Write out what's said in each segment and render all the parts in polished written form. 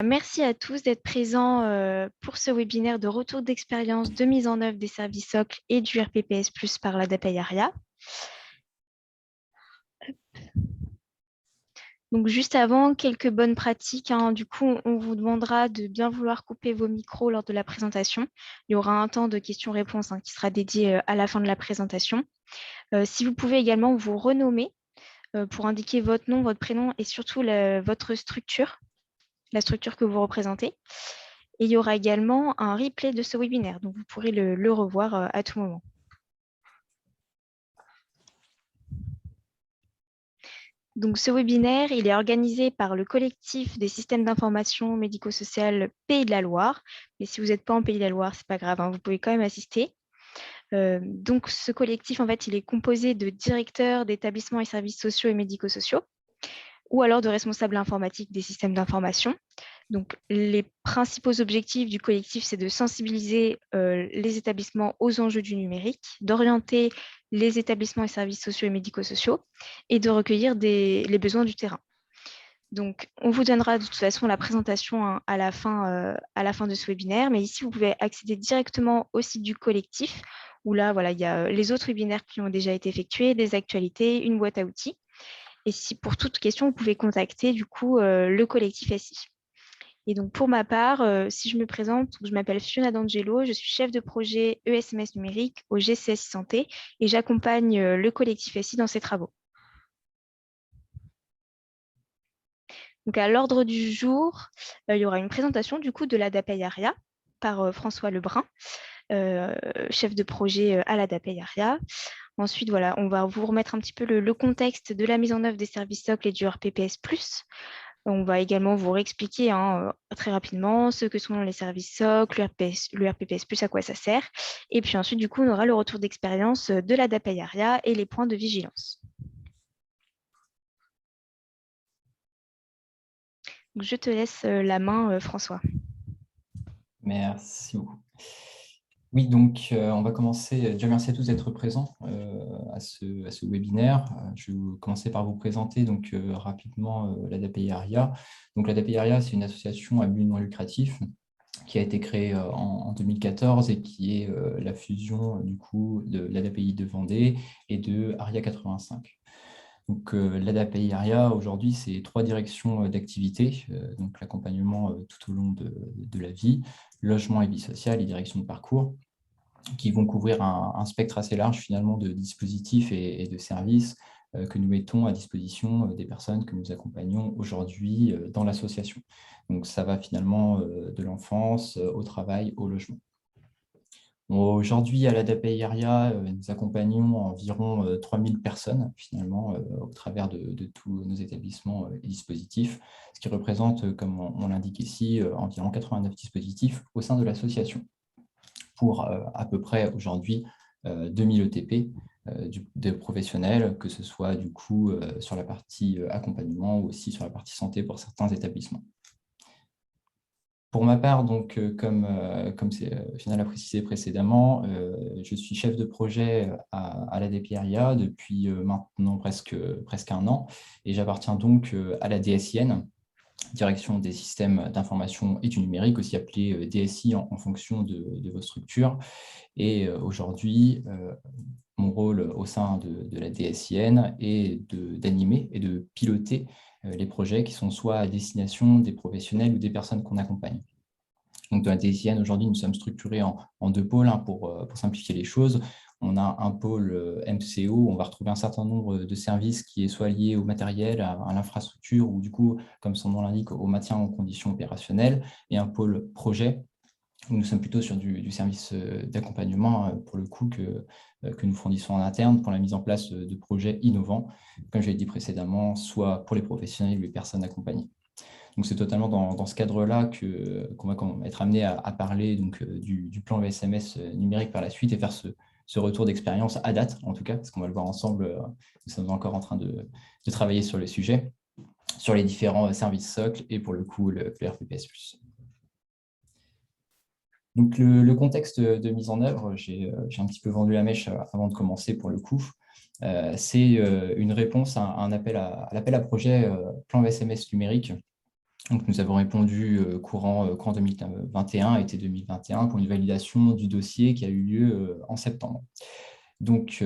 Merci à tous d'être présents pour ce webinaire de retour d'expérience de mise en œuvre des services socles et du RPPS+ par l'ADAPEI ARIA. Donc, juste avant, quelques bonnes pratiques, hein. Du coup, on vous demandera de bien vouloir couper vos micros lors de la présentation. Il y aura un temps de questions-réponses, hein, qui sera dédié à la fin de la présentation. Si vous pouvez également vous renommer pour indiquer votre nom, votre prénom et surtout votre structure, la structure que vous représentez. Et il y aura également un replay de ce webinaire, donc vous pourrez le revoir à tout moment. Donc, ce webinaire, il est organisé par le collectif des systèmes d'information médico-sociale Pays de la Loire. Mais si vous n'êtes pas en Pays de la Loire, ce n'est pas grave, hein, vous pouvez quand même assister. Donc, ce collectif, en fait, il est composé de directeurs d'établissements et services sociaux et médico-sociaux ou alors de responsables informatiques des systèmes d'information. Donc, les principaux objectifs du collectif, c'est de sensibiliser les établissements aux enjeux du numérique, d'orienter les établissements et services sociaux et médico-sociaux et de recueillir les besoins du terrain. Donc, on vous donnera de toute façon la présentation, hein, à la fin de ce webinaire, mais ici, vous pouvez accéder directement au site du collectif, où là, voilà, il y a les autres webinaires qui ont déjà été effectués, des actualités, une boîte à outils. Et si pour toute question, vous pouvez contacter du coup le collectif SI. Et donc, pour ma part, si je me présente, je m'appelle Fiona D'Angelo, je suis chef de projet ESMS numérique au GCSI Santé et j'accompagne le collectif SI dans ses travaux. Donc, à l'ordre du jour, il y aura une présentation du coup de l'ADAPEI ARIA par François Lebrun, chef de projet à l'ADAPEI ARIA. Ensuite, voilà, on va vous remettre un petit peu le contexte de la mise en œuvre des services socles et du RPPS+. On va également vous réexpliquer, hein, très rapidement ce que sont les services socles, le RPPS+, à quoi ça sert. Et puis ensuite, du coup, on aura le retour d'expérience de l'ADAPEI ARIA et les points de vigilance. Donc, je te laisse la main, François. Merci beaucoup. Oui, donc on va commencer. Déjà, merci à tous d'être présents à ce webinaire. Je vais commencer par vous présenter donc, rapidement l'ADAPEI ARIA. Donc, l'ADAPEI ARIA, c'est une association à but non lucratif qui a été créée en 2014 et qui est la fusion du coup de l'ADAPEI de Vendée et de ARIA 85. Donc, l'ADAPEI ARIA, aujourd'hui, c'est 3 directions d'activité, donc l'accompagnement tout au long de la vie, logement et vie sociale et direction de parcours, qui vont couvrir un spectre assez large finalement de dispositifs et de services que nous mettons à disposition des personnes que nous accompagnons aujourd'hui dans l'association. Donc, ça va finalement de l'enfance au travail, au logement. Aujourd'hui, à l'ADAPEI ARIA, nous accompagnons environ 3000 personnes, finalement, au travers de tous nos établissements et dispositifs, ce qui représente, comme on l'indique ici, environ 89 dispositifs au sein de l'association, pour à peu près aujourd'hui 2000 ETP de professionnels, que ce soit du coup sur la partie accompagnement ou aussi sur la partie santé pour certains établissements. Pour ma part, donc, comme Fiona l'a précisé précédemment, je suis chef de projet à l'ADAPEI ARIA depuis maintenant presque 1 an, et j'appartiens donc à la DSIN, Direction des systèmes d'information et du numérique, aussi appelée DSI en fonction de vos structures. Et aujourd'hui, mon rôle au sein de la DSIN est d'animer et de piloter les projets qui sont soit à destination des professionnels ou des personnes qu'on accompagne. Donc, dans la DSIN, aujourd'hui, nous sommes structurés en 2 pôles, hein, pour simplifier les choses. On a un pôle MCO, où on va retrouver un certain nombre de services qui est soit lié au matériel, à l'infrastructure, ou du coup, comme son nom l'indique, au maintien en conditions opérationnelles, et un pôle projet, où nous sommes plutôt sur du service d'accompagnement, pour le coup, que nous fournissons en interne pour la mise en place de projets innovants, comme je l'ai dit précédemment, soit pour les professionnels ou les personnes accompagnées. Donc, c'est totalement dans ce cadre-là qu'on va être amené à parler donc, du plan ESMS numérique par la suite et faire ce retour d'expérience à date, en tout cas, parce qu'on va le voir ensemble. Nous sommes encore en train de travailler sur le sujet, sur les différents services socles et pour le coup, le RPPS+. Donc, le contexte de mise en œuvre, j'ai un petit peu vendu la mèche avant de commencer pour le coup. C'est une réponse à l'appel à projet plan ESMS numérique Donc, nous avons répondu courant 2021, été 2021, pour une validation du dossier qui a eu lieu en septembre. Donc,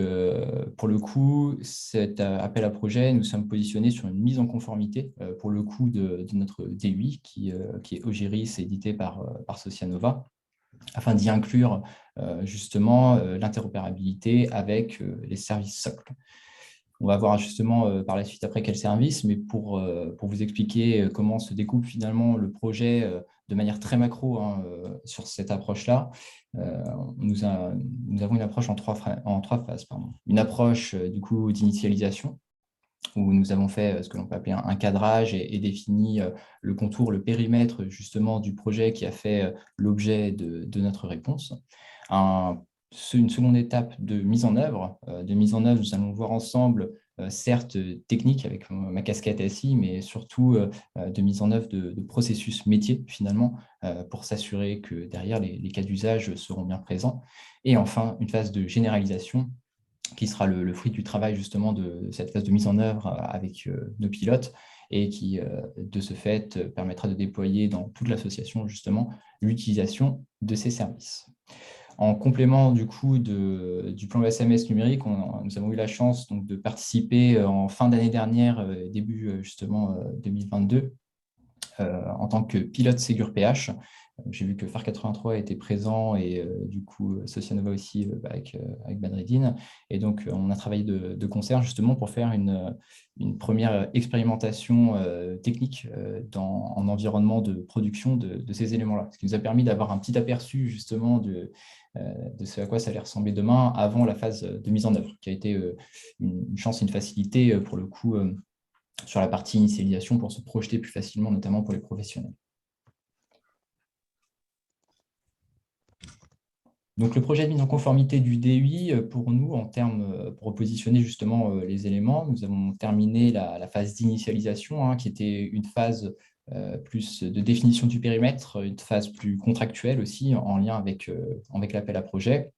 pour le coup, cet appel à projet, nous sommes positionnés sur une mise en conformité, pour le coup, de notre DUI, qui est Ogiris, édité par Socianova, afin d'y inclure justement l'interopérabilité avec les services socles. On va voir justement par la suite après quel service, mais pour vous expliquer comment se découpe finalement le projet de manière très macro, hein, sur cette approche-là, nous avons une approche en trois phases. Pardon. Une approche du coup d'initialisation, où nous avons fait ce que l'on peut appeler un cadrage et défini le contour, le périmètre justement du projet qui a fait l'objet de notre réponse. Une seconde étape de mise en œuvre. Nous allons voir ensemble, certes technique avec ma casquette SI, mais surtout de mise en œuvre de processus métier finalement, pour s'assurer que derrière les cas d'usage seront bien présents. Et enfin, une phase de généralisation qui sera le fruit du travail justement de cette phase de mise en œuvre avec nos pilotes et qui, de ce fait, permettra de déployer dans toute l'association justement l'utilisation de ces services. En complément du coup du plan SMS numérique, nous avons eu la chance donc, de participer en fin d'année dernière, début justement 2022, en tant que pilote Ségur PH. J'ai vu que Phare 83 était présent et du coup Socianova aussi avec Badreddine. Et donc on a travaillé de concert justement pour faire une première expérimentation technique en environnement de production de ces éléments-là. Ce qui nous a permis d'avoir un petit aperçu justement de ce à quoi ça allait ressembler demain avant la phase de mise en œuvre, qui a été une chance et une facilité pour le coup sur la partie initialisation pour se projeter plus facilement, notamment pour les professionnels. Donc, le projet de mise en conformité du DUI, pour nous, pour positionner justement les éléments, nous avons terminé la phase d'initialisation, hein, qui était une phase plus de définition du périmètre, une phase plus contractuelle aussi, en lien avec l'appel à projet.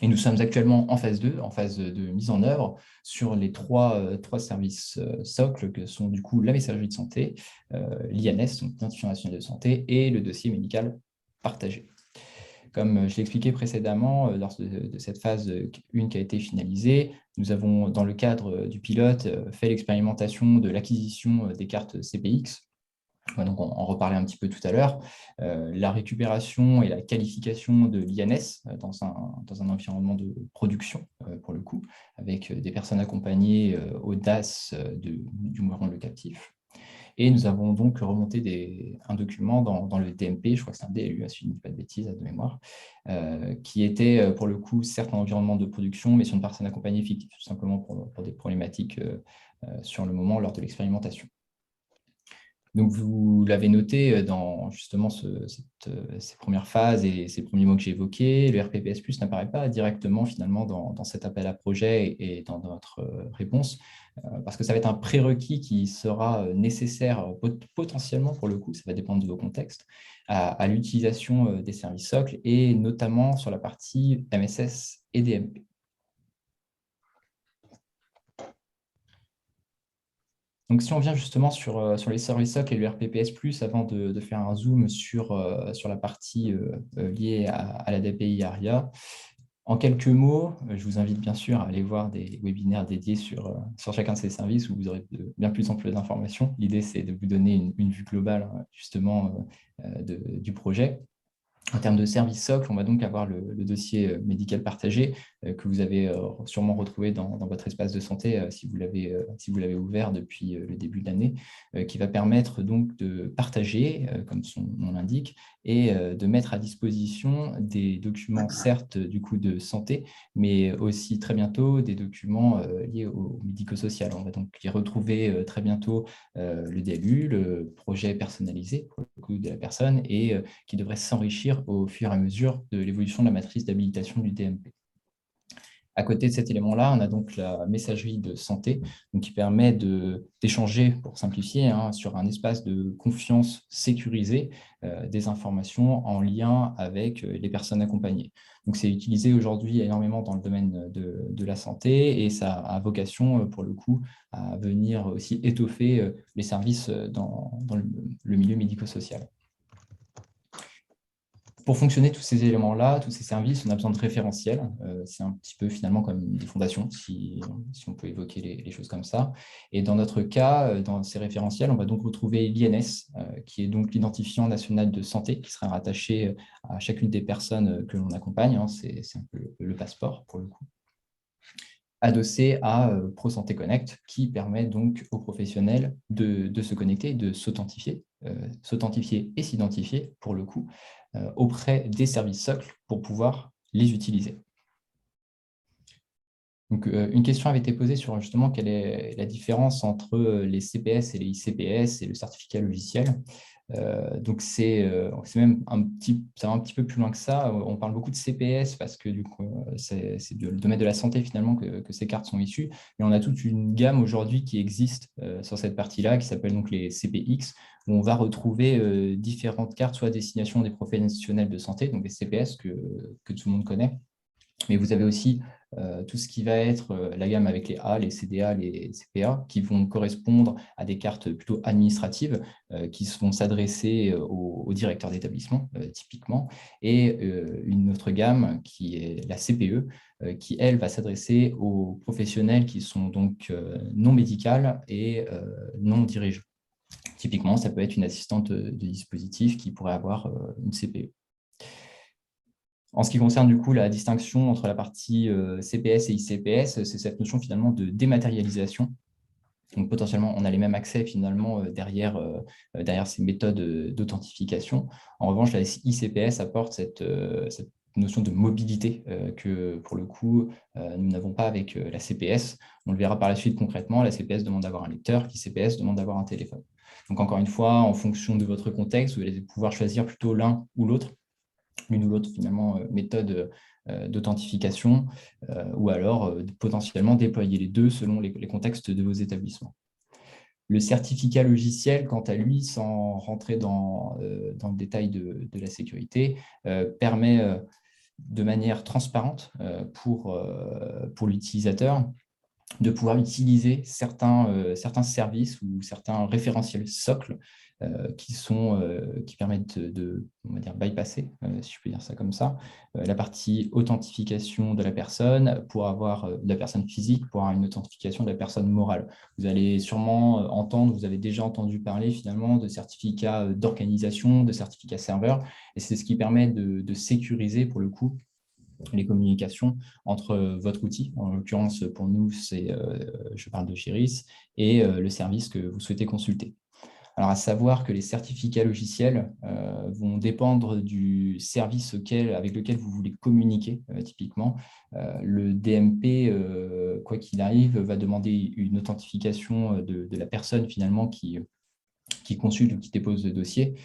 Et nous sommes actuellement en phase 2, en phase de mise en œuvre, sur les trois services socles que sont du coup la messagerie de santé, l'INS, donc l'identifiant national de santé, et le dossier médical partagé. Comme je l'ai expliqué précédemment, lors de cette phase 1 qui a été finalisée, nous avons, dans le cadre du pilote, fait l'expérimentation de l'acquisition des cartes CPX. Donc, on en reparlait un petit peu tout à l'heure. La récupération et la qualification de l'INS dans un environnement de production, pour le coup, avec des personnes accompagnées au DAS du mouvement de le captif. Et nous avons donc remonté un document dans le DMP, je crois que c'est un DLU, si je ne dis pas de bêtises, de mémoire, qui était pour le coup certes un environnement de production, mais sur une personne accompagnée fictive, tout simplement pour des problématiques sur le moment lors de l'expérimentation. Donc, vous l'avez noté dans justement ces premières phases et ces premiers mots que j'ai évoqués, le RPPS+ n'apparaît pas directement finalement dans cet appel à projet et dans notre réponse, parce que ça va être un prérequis qui sera nécessaire potentiellement, pour le coup, ça va dépendre de vos contextes, à l'utilisation des services socles et notamment sur la partie MSS et DMP. Donc, si on vient justement sur les services socles et le RPPS+, avant de faire un zoom sur la partie liée à l'ADAPI ARIA, en quelques mots, je vous invite bien sûr à aller voir des webinaires dédiés sur chacun de ces services où vous aurez bien plus ample d'informations. L'idée, c'est de vous donner une vue globale justement du projet. En termes de service socle, on va donc avoir le dossier médical partagé que vous avez sûrement retrouvé dans votre espace de santé si vous l'avez ouvert depuis le début de l'année, qui va permettre donc de partager, comme son nom l'indique, et de mettre à disposition des documents, certes du coup de santé, mais aussi très bientôt des documents liés au médico-social. On va donc y retrouver très bientôt le DLU, le projet personnalisé pour le coup de la personne, et qui devrait s'enrichir au fur et à mesure de l'évolution de la matrice d'habilitation du DMP. À côté de cet élément-là, on a donc la messagerie de santé, donc qui permet d'échanger, pour simplifier, hein, sur un espace de confiance sécurisé des informations en lien avec les personnes accompagnées. Donc, c'est utilisé aujourd'hui énormément dans le domaine de la santé et ça a vocation, pour le coup, à venir aussi étoffer les services dans le milieu médico-social. Pour fonctionner tous ces éléments-là, tous ces services, on a besoin de référentiels. C'est un petit peu finalement comme des fondations, si on peut évoquer les choses comme ça. Et dans notre cas, dans ces référentiels, on va donc retrouver l'INS, qui est donc l'identifiant national de santé, qui sera rattaché à chacune des personnes que l'on accompagne. Hein. C'est un peu le passeport pour le coup, adossé à ProSanté Connect, qui permet donc aux professionnels de se connecter, de s'authentifier et s'identifier, pour le coup, auprès des services socles pour pouvoir les utiliser. Donc, une question avait été posée sur justement quelle est la différence entre les CPS et les ICPS et le certificat logiciel. Donc, c'est même ça va un petit peu plus loin que ça. On parle beaucoup de CPS parce que du coup, c'est le domaine de la santé finalement que ces cartes sont issues. Mais on a toute une gamme aujourd'hui qui existe sur cette partie-là qui s'appelle donc les CPX, où on va retrouver différentes cartes, soit à destination des professionnels de santé, donc les CPS que tout le monde connaît. Mais vous avez aussi tout ce qui va être la gamme avec les A, les CDA, les CPA, qui vont correspondre à des cartes plutôt administratives qui vont s'adresser aux directeurs d'établissement, typiquement, et une autre gamme qui est la CPE, qui, elle, va s'adresser aux professionnels qui sont donc non médicales et non dirigés. Typiquement, ça peut être une assistante de dispositif qui pourrait avoir une CPE. En ce qui concerne du coup la distinction entre la partie CPS et ICPS, c'est cette notion finalement de dématérialisation. Donc potentiellement, on a les mêmes accès finalement derrière ces méthodes d'authentification. En revanche, la ICPS apporte cette notion de mobilité que pour le coup, nous n'avons pas avec la CPS. On le verra par la suite concrètement. La CPS demande d'avoir un lecteur, l'ICPS demande d'avoir un téléphone. Donc encore une fois, en fonction de votre contexte, vous allez pouvoir choisir plutôt l'un ou l'autre, l'une ou l'autre finalement méthode d'authentification, ou alors potentiellement déployer les deux selon les contextes de vos établissements. Le certificat logiciel, quant à lui, sans rentrer dans le détail de la sécurité, permet de manière transparente pour l'utilisateur de pouvoir utiliser certains services ou certains référentiels socles qui permettent on va dire, bypasser, si je peux dire ça comme ça, la partie authentification de la personne de la personne physique pour avoir une authentification de la personne morale. Vous allez sûrement vous avez déjà entendu parler finalement de certificats d'organisation, de certificats serveurs, et c'est ce qui permet de sécuriser pour le coup les communications entre votre outil, en l'occurrence pour nous, je parle de Chiris, et le service que vous souhaitez consulter. Alors, à savoir que les certificats logiciels vont dépendre du service avec lequel vous voulez communiquer, typiquement. Le DMP, quoi qu'il arrive, va demander une authentification de la personne finalement qui consulte ou qui dépose le dossier,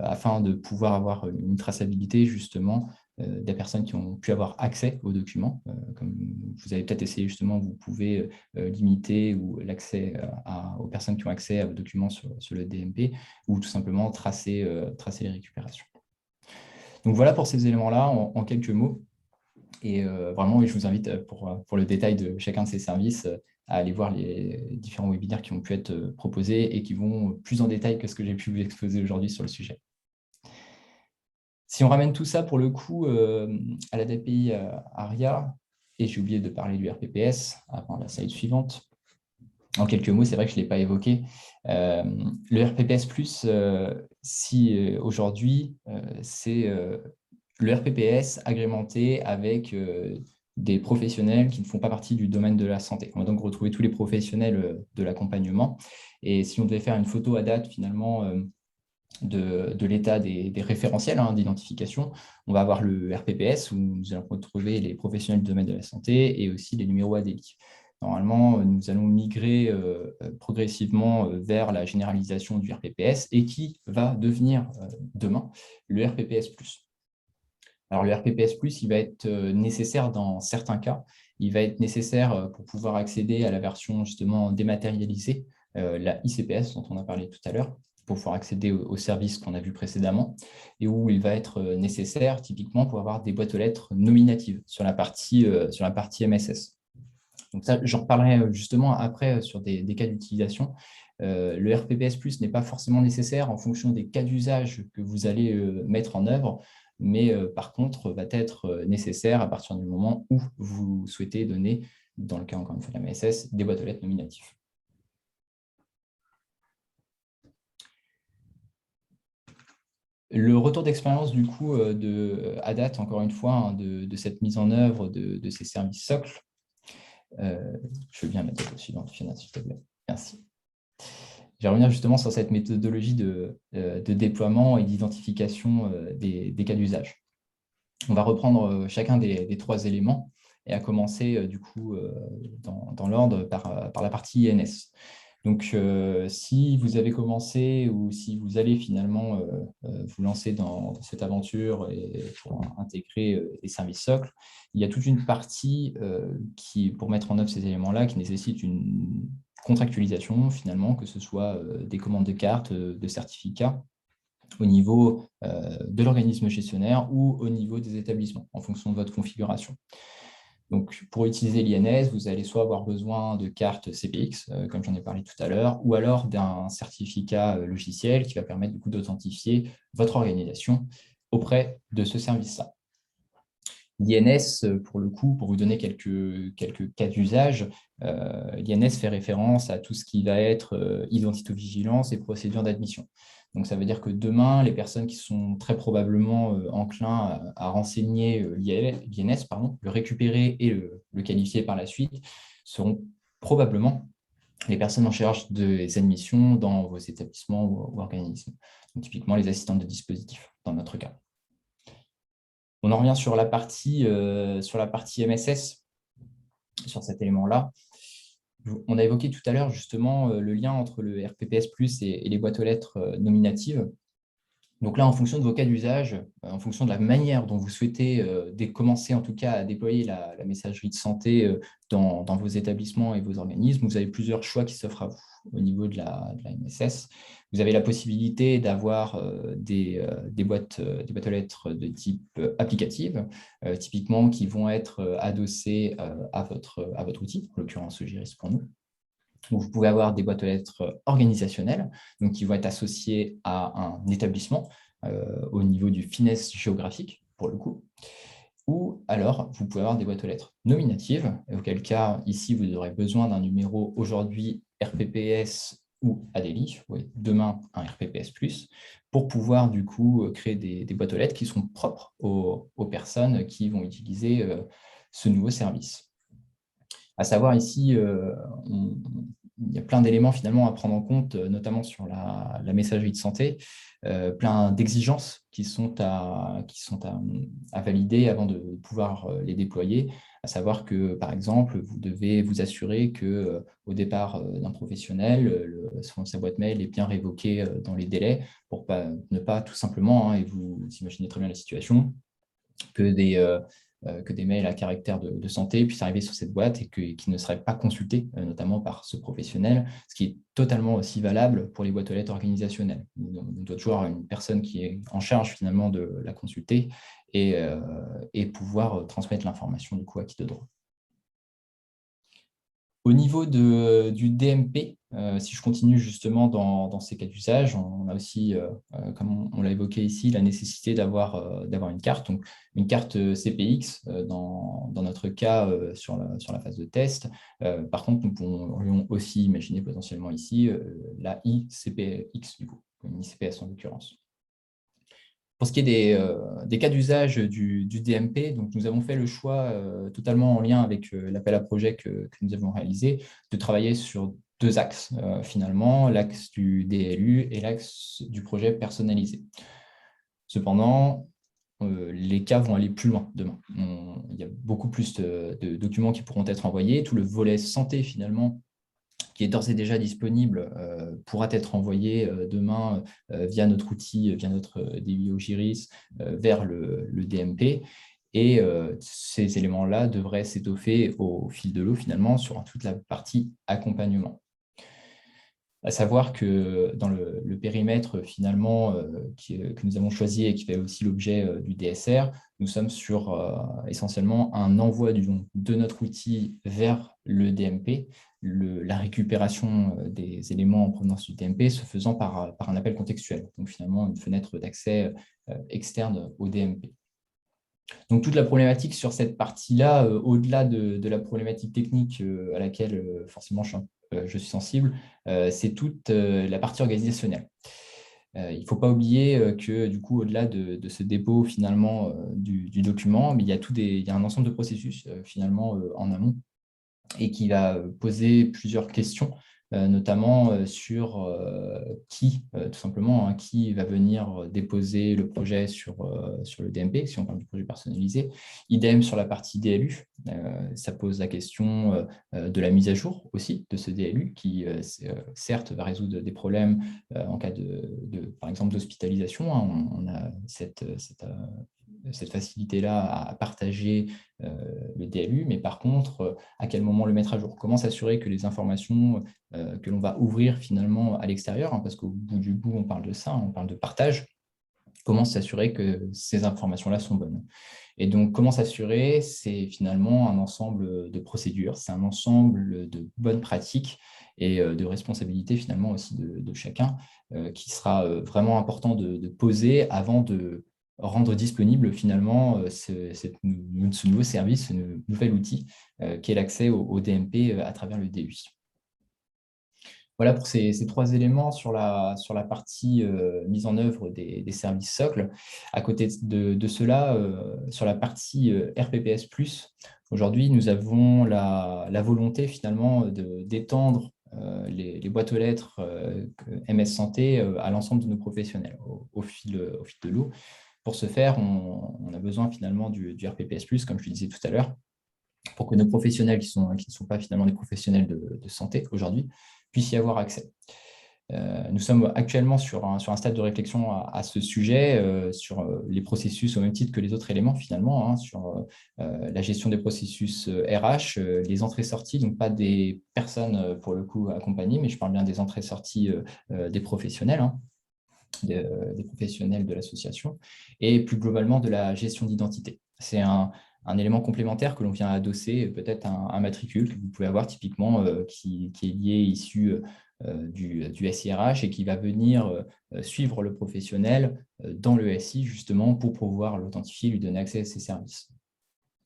afin de pouvoir avoir une traçabilité justement des personnes qui ont pu avoir accès aux documents. Comme vous avez peut-être essayé justement, vous pouvez limiter l'accès aux personnes qui ont accès à vos documents sur le DMP, ou tout simplement tracer les récupérations. Donc voilà pour ces éléments-là en quelques mots. Et vraiment, je vous invite pour le détail de chacun de ces services à aller voir les différents webinaires qui ont pu être proposés et qui vont plus en détail que ce que j'ai pu vous exposer aujourd'hui sur le sujet. Si on ramène tout ça pour le coup à la DPI ARIA, et j'ai oublié de parler du RPPS avant la slide suivante, en quelques mots, c'est vrai que je ne l'ai pas évoqué. Le RPPS+, si aujourd'hui, c'est le RPPS agrémenté avec des professionnels qui ne font pas partie du domaine de la santé. On va donc retrouver tous les professionnels de l'accompagnement. Et si on devait faire une photo à date, finalement, de l'état des référentiels d'identification, on va avoir le RPPS, où nous allons retrouver les professionnels du domaine de la santé et aussi les numéros ADI. Normalement, nous allons migrer progressivement vers la généralisation du RPPS et qui va devenir demain le RPPS+. Alors, le RPPS+, il va être nécessaire dans certains cas. il va être nécessaire pour pouvoir accéder à la version justement dématérialisée, la ICPS dont on a parlé tout à l'heure, pour pouvoir accéder aux services qu'on a vus précédemment, et où il va être nécessaire typiquement pour avoir des boîtes aux lettres nominatives sur la partie MSS. Donc ça, j'en reparlerai justement après sur des cas d'utilisation. Le RPPS+ n'est pas forcément nécessaire en fonction des cas d'usage que vous allez mettre en œuvre, mais par contre va être nécessaire à partir du moment où vous souhaitez donner, dans le cas encore une fois de la MSS, des boîtes aux lettres nominatives. Le retour d'expérience du coup à date, encore une fois, hein, de cette mise en œuvre de ces services socles. Je veux bien mettre la suivante, Fiona, s'il te plaît. Merci. Je vais revenir justement sur cette méthodologie de déploiement et d'identification des cas d'usage. On va reprendre chacun des 3 éléments et à commencer du coup dans l'ordre par la partie INS. Donc, si vous avez commencé ou si vous allez finalement vous lancer dans cette aventure et pour intégrer les services socles, il y a toute une partie pour mettre en œuvre ces éléments-là qui nécessite une contractualisation finalement, que ce soit des commandes de cartes, de certificats, au niveau de l'organisme gestionnaire ou au niveau des établissements, en fonction de votre configuration. Donc, pour utiliser l'INS, vous allez soit avoir besoin de cartes CPX, comme j'en ai parlé tout à l'heure, ou alors d'un certificat logiciel qui va permettre du coup d'authentifier votre organisation auprès de ce service-là. L'INS, pour le coup, pour vous donner quelques cas d'usage, l'INS fait référence à tout ce qui va être identitovigilance et procédure d'admission. Donc, ça veut dire que demain, les personnes qui sont très probablement enclins à renseigner l'INS, le récupérer et le qualifier par la suite, seront probablement les personnes en charge des admissions dans vos établissements ou organismes. Donc, typiquement, les assistantes de dispositifs, dans notre cas. On en revient sur la partie MSS, sur cet élément-là. On a évoqué tout à l'heure justement le lien entre le RPPS+ et les boîtes aux lettres nominatives. Donc là, en fonction de vos cas d'usage, en fonction de la manière dont vous souhaitez commencer en tout cas à déployer la messagerie de santé dans vos établissements et vos organismes, vous avez plusieurs choix qui s'offrent à vous au niveau de la MSS. Vous avez la possibilité d'avoir des boîtes aux lettres de type applicative, typiquement qui vont être adossées à votre outil, en l'occurrence Eugéris pour nous. Donc, vous pouvez avoir des boîtes aux lettres organisationnelles, donc qui vont être associées à un établissement au niveau du finesse géographique, pour le coup. Ou alors, vous pouvez avoir des boîtes aux lettres nominatives, auquel cas, ici, vous aurez besoin d'un numéro aujourd'hui RPPS ou ADELI, oui, demain un RPPS+, pour pouvoir du coup créer des boîtes aux lettres qui sont propres aux personnes qui vont utiliser ce nouveau service. À savoir ici, il y a plein d'éléments finalement à prendre en compte, notamment sur la messagerie de santé, plein d'exigences qui sont à valider avant de pouvoir les déployer. À savoir que, par exemple, vous devez vous assurer qu'au départ d'un professionnel, sa boîte mail est bien révoquée dans les délais pour ne pas tout simplement, hein, et vous imaginez très bien la situation, que des mails à caractère de santé puissent arriver sur cette boîte et qui ne seraient pas consultés, notamment par ce professionnel, ce qui est totalement aussi valable pour les boîtes aux lettres organisationnelles. On doit toujours avoir une personne qui est en charge finalement de la consulter et pouvoir transmettre l'information du coup à qui de droit. Au niveau du DMP, si je continue justement dans ces cas d'usage, on a aussi, comme on l'a évoqué ici, la nécessité d'avoir une carte, donc une carte CPX dans notre cas sur la phase de test. Par contre, nous pourrions aussi imaginer potentiellement ici la ICPX, du coup, une ICPS en l'occurrence. Pour ce qui est des cas d'usage du DMP, donc nous avons fait le choix totalement en lien avec l'appel à projet que nous avons réalisé, de travailler sur 2 axes finalement, l'axe du DLU et l'axe du projet personnalisé. Cependant, les cas vont aller plus loin demain. Il y a beaucoup plus de documents qui pourront être envoyés. Tout le volet santé finalement, qui est d'ores et déjà disponible, pourra être envoyé demain via notre outil, via notre DUI Eugéris vers le DMP. Et ces éléments-là devraient s'étoffer au fil de l'eau, finalement, sur toute la partie accompagnement. À savoir que dans le périmètre finalement que nous avons choisi et qui fait aussi l'objet du DSR, nous sommes sur essentiellement un envoi de notre outil vers le DMP, la récupération des éléments en provenance du DMP se faisant par un appel contextuel, donc finalement une fenêtre d'accès externe au DMP. Donc, toute la problématique sur cette partie-là, au-delà de la problématique technique à laquelle forcément je suis sensible, c'est toute la partie organisationnelle. Il ne faut pas oublier que du coup, au-delà de ce dépôt finalement du document, mais il y a un ensemble de processus finalement en amont et qui va poser plusieurs questions, notamment sur qui, tout simplement, hein, qui va venir déposer le projet sur le DMP, si on parle du projet personnalisé. Idem sur la partie DLU, ça pose la question de la mise à jour aussi de ce DLU, qui certes va résoudre des problèmes en cas par exemple, d'hospitalisation. Hein. On a cette facilité-là à partager le DLU, mais par contre, à quel moment le mettre à jour? Comment s'assurer que les informations que l'on va ouvrir finalement à l'extérieur, hein, parce qu'au bout du bout, on parle de ça, on parle de partage, comment s'assurer que ces informations-là sont bonnes? Et donc, comment s'assurer? C'est finalement un ensemble de procédures, c'est un ensemble de bonnes pratiques et de responsabilités finalement aussi de chacun qui sera vraiment important de poser avant de rendre disponible finalement ce nouveau service, ce nouvel outil qui est l'accès au DMP à travers le DUI. Voilà pour ces trois éléments sur la partie mise en œuvre des services socles. À côté de cela, sur la partie RPPS+, aujourd'hui, nous avons la volonté finalement d'étendre les boîtes aux lettres MS Santé à l'ensemble de nos professionnels au fil de l'eau. Pour ce faire, on a besoin finalement du RPPS+, comme je le disais tout à l'heure, pour que nos professionnels qui ne sont pas finalement des professionnels de santé aujourd'hui puissent y avoir accès. Nous sommes actuellement sur un stade de réflexion à ce sujet, sur les processus au même titre que les autres éléments finalement, hein, sur la gestion des processus RH, les entrées-sorties, donc pas des personnes pour le coup accompagnées, mais je parle bien des entrées-sorties des professionnels, hein, des professionnels de l'association, et plus globalement de la gestion d'identité. C'est un élément complémentaire que l'on vient adosser, peut-être un matricule que vous pouvez avoir typiquement qui est lié, issu du SIRH et qui va venir suivre le professionnel dans le SI justement pour pouvoir l'authentifier, lui donner accès à ses services.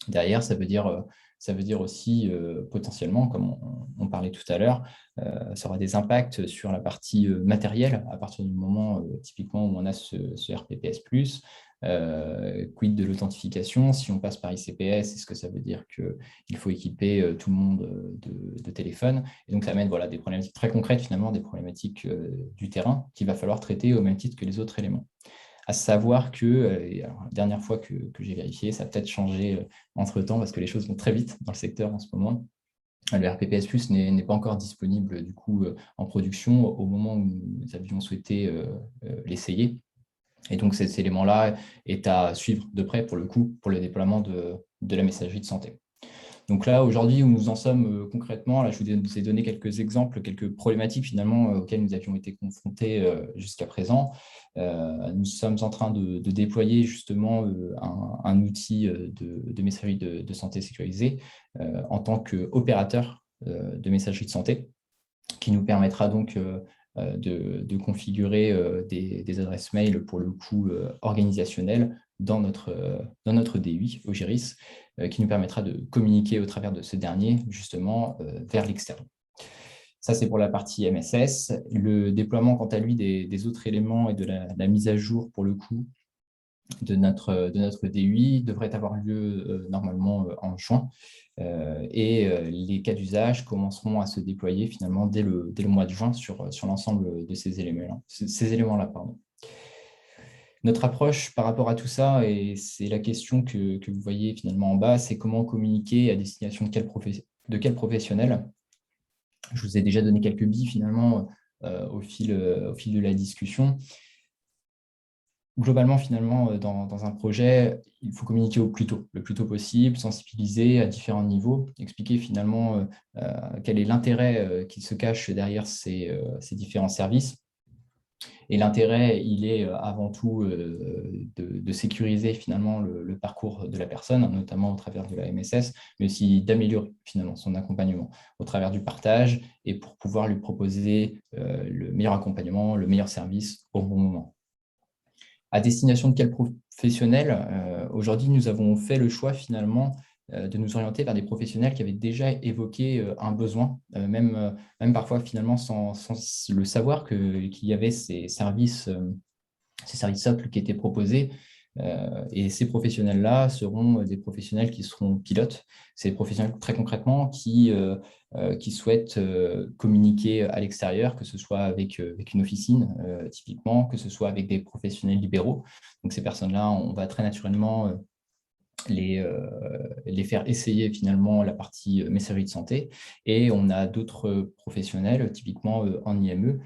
Derrière, ça veut dire aussi potentiellement, comme on parlait tout à l'heure, ça aura des impacts sur la partie matérielle à partir du moment typiquement où on a ce RPPS+, quid de l'authentification. Si on passe par ICPS, est-ce que ça veut dire qu'il faut équiper tout le monde de téléphones? Et donc, ça amène des problématiques très concrètes, finalement, des problématiques du terrain qu'il va falloir traiter au même titre que les autres éléments. À savoir que, alors, la dernière fois que j'ai vérifié, ça a peut-être changé entre-temps parce que les choses vont très vite dans le secteur en ce moment. Le RPPS+ n'est pas encore disponible du coup en production au moment où nous avions souhaité l'essayer. Et donc, cet élément-là est à suivre de près pour le coup pour le déploiement de la messagerie de santé. Donc là, aujourd'hui, où nous en sommes concrètement, là, je vous ai donné quelques exemples, quelques problématiques finalement auxquelles nous avions été confrontés jusqu'à présent. Nous sommes en train de déployer justement un outil de messagerie de santé sécurisée en tant qu'opérateur de messagerie de santé qui nous permettra donc de configurer des adresses mail pour le coup organisationnelles dans notre DUI, Ogiris, qui nous permettra de communiquer au travers de ce dernier, justement, vers l'externe. Ça, c'est pour la partie MSS. Le déploiement, quant à lui, des autres éléments et de la mise à jour, pour le coup, de notre DUI devrait avoir lieu normalement en juin. Et les cas d'usage commenceront à se déployer finalement dès le mois de juin sur l'ensemble de ces éléments-là. Notre approche par rapport à tout ça, et c'est la question que vous voyez finalement en bas, c'est comment communiquer à destination de quel professionnel. Je vous ai déjà donné quelques billes finalement au fil de la discussion. globalement, finalement, dans un projet, il faut communiquer le plus tôt possible, sensibiliser à différents niveaux, expliquer finalement quel est l'intérêt qui se cache derrière ces différents services. Et l'intérêt, il est avant tout de sécuriser finalement le parcours de la personne, notamment au travers de la MSS, mais aussi d'améliorer finalement son accompagnement au travers du partage et pour pouvoir lui proposer le meilleur accompagnement, le meilleur service au bon moment. À destination de quel professionnel? Aujourd'hui, nous avons fait le choix finalement de nous orienter vers des professionnels qui avaient déjà évoqué un besoin, même parfois finalement sans le savoir qu'il y avait ces services socles qui étaient proposés. Et ces professionnels-là seront des professionnels qui seront pilotes. C'est des professionnels très concrètement qui souhaitent communiquer à l'extérieur, que ce soit avec une officine typiquement, que ce soit avec des professionnels libéraux. Donc ces personnes-là, on va très naturellement les faire essayer finalement la partie messagerie de santé. Et on a d'autres professionnels, typiquement en IME,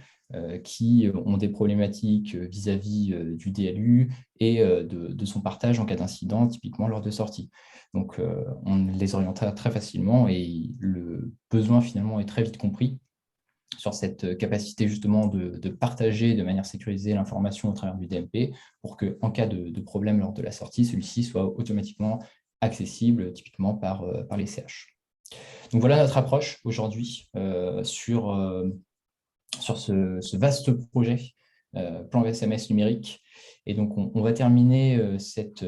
qui ont des problématiques vis-à-vis du DLU et de son partage en cas d'incident, typiquement lors de sortie. Donc, on les orientera très facilement et le besoin finalement est très vite compris sur cette capacité justement de partager de manière sécurisée l'information au travers du DMP pour qu'en cas de problème lors de la sortie, celui-ci soit automatiquement accessible typiquement par les CH. Donc voilà notre approche aujourd'hui sur ce vaste projet plan SMS numérique. Et donc, on va terminer cette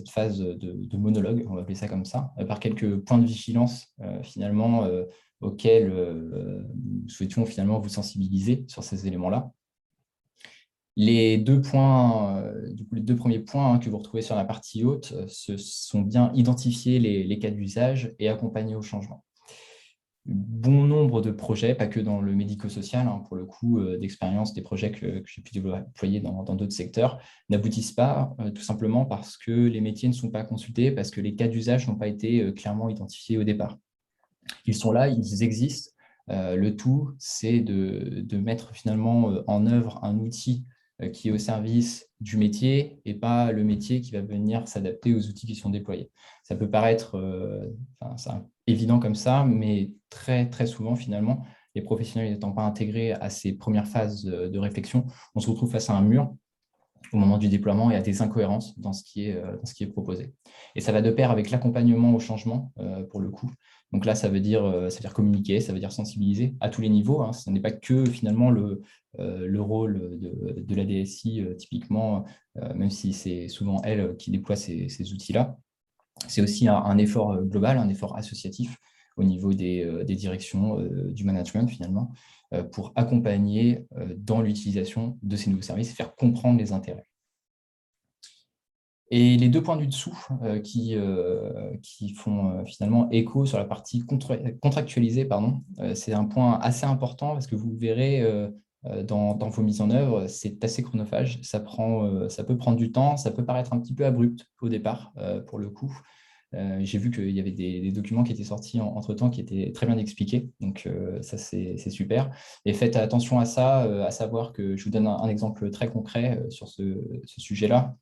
phase de monologue, on va appeler ça comme ça, par quelques points de vigilance finalement auxquels nous souhaitions finalement vous sensibiliser sur ces éléments-là. Les deux premiers points que vous retrouvez sur la partie haute, ce sont bien identifier les cas d'usage et accompagner au changement. Bon nombre de projets, pas que dans le médico-social, pour le coup, d'expérience, des projets que j'ai pu déployer dans d'autres secteurs, n'aboutissent pas tout simplement parce que les métiers ne sont pas consultés, parce que les cas d'usage n'ont pas été clairement identifiés au départ. Ils sont là, ils existent. Le tout, c'est de mettre finalement en œuvre un outil qui est au service du métier et pas le métier qui va venir s'adapter aux outils qui sont déployés. Ça peut paraître évident comme ça, mais très, très souvent, finalement, les professionnels n'étant pas intégrés à ces premières phases de réflexion, on se retrouve face à un mur au moment du déploiement et à des incohérences dans ce qui est proposé. Et ça va de pair avec l'accompagnement au changement, pour le coup. Donc là, ça veut dire communiquer, ça veut dire sensibiliser à tous les niveaux. Ce n'est pas que finalement le rôle de la DSI, typiquement, même si c'est souvent elle qui déploie ces outils-là. C'est aussi un effort global, un effort associatif au niveau des directions du management finalement, pour accompagner dans l'utilisation de ces nouveaux services et faire comprendre les intérêts. Et les deux points du dessous qui font finalement écho sur la partie contractualisée, c'est un point assez important parce que vous verrez dans vos mises en œuvre, c'est assez chronophage, ça peut prendre du temps, ça peut paraître un petit peu abrupt au départ pour le coup. J'ai vu qu'il y avait des documents qui étaient sortis entre-temps qui étaient très bien expliqués, donc ça c'est super. Et faites attention à ça, à savoir que je vous donne un exemple très concret sur ce sujet-là.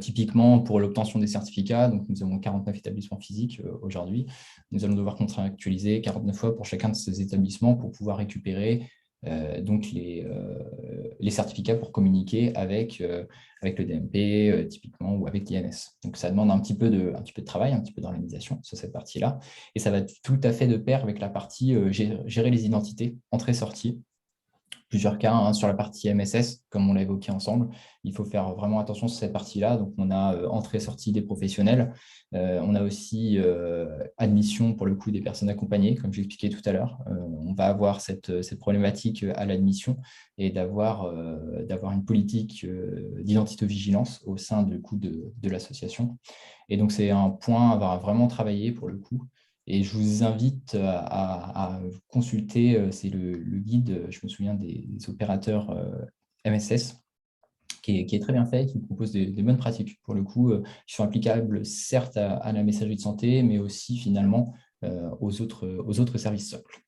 Typiquement, pour l'obtention des certificats, donc nous avons 49 établissements physiques aujourd'hui. Nous allons devoir contractualiser 49 fois pour chacun de ces établissements pour pouvoir récupérer donc les certificats pour communiquer avec le DMP, typiquement, ou avec l'INS. Donc, ça demande un petit peu de travail, un petit peu d'organisation sur cette partie-là. Et ça va tout à fait de pair avec la partie gérer les identités, entrée-sortie. Plusieurs cas sur la partie MSS, comme on l'a évoqué ensemble. Il faut faire vraiment attention sur cette partie-là. Donc, on a entrée-sortie des professionnels. On a aussi admission, pour le coup, des personnes accompagnées, comme j'expliquais tout à l'heure. On va avoir cette problématique à l'admission et d'avoir une politique d'identité-vigilance au sein de l'association. Et donc, c'est un point à vraiment travailler, pour le coup. Et je vous invite à consulter, c'est le guide, je me souviens, des opérateurs MSS, qui est très bien fait, qui propose des bonnes pratiques, pour le coup, qui sont applicables certes à la messagerie de santé, mais aussi finalement aux autres services socles.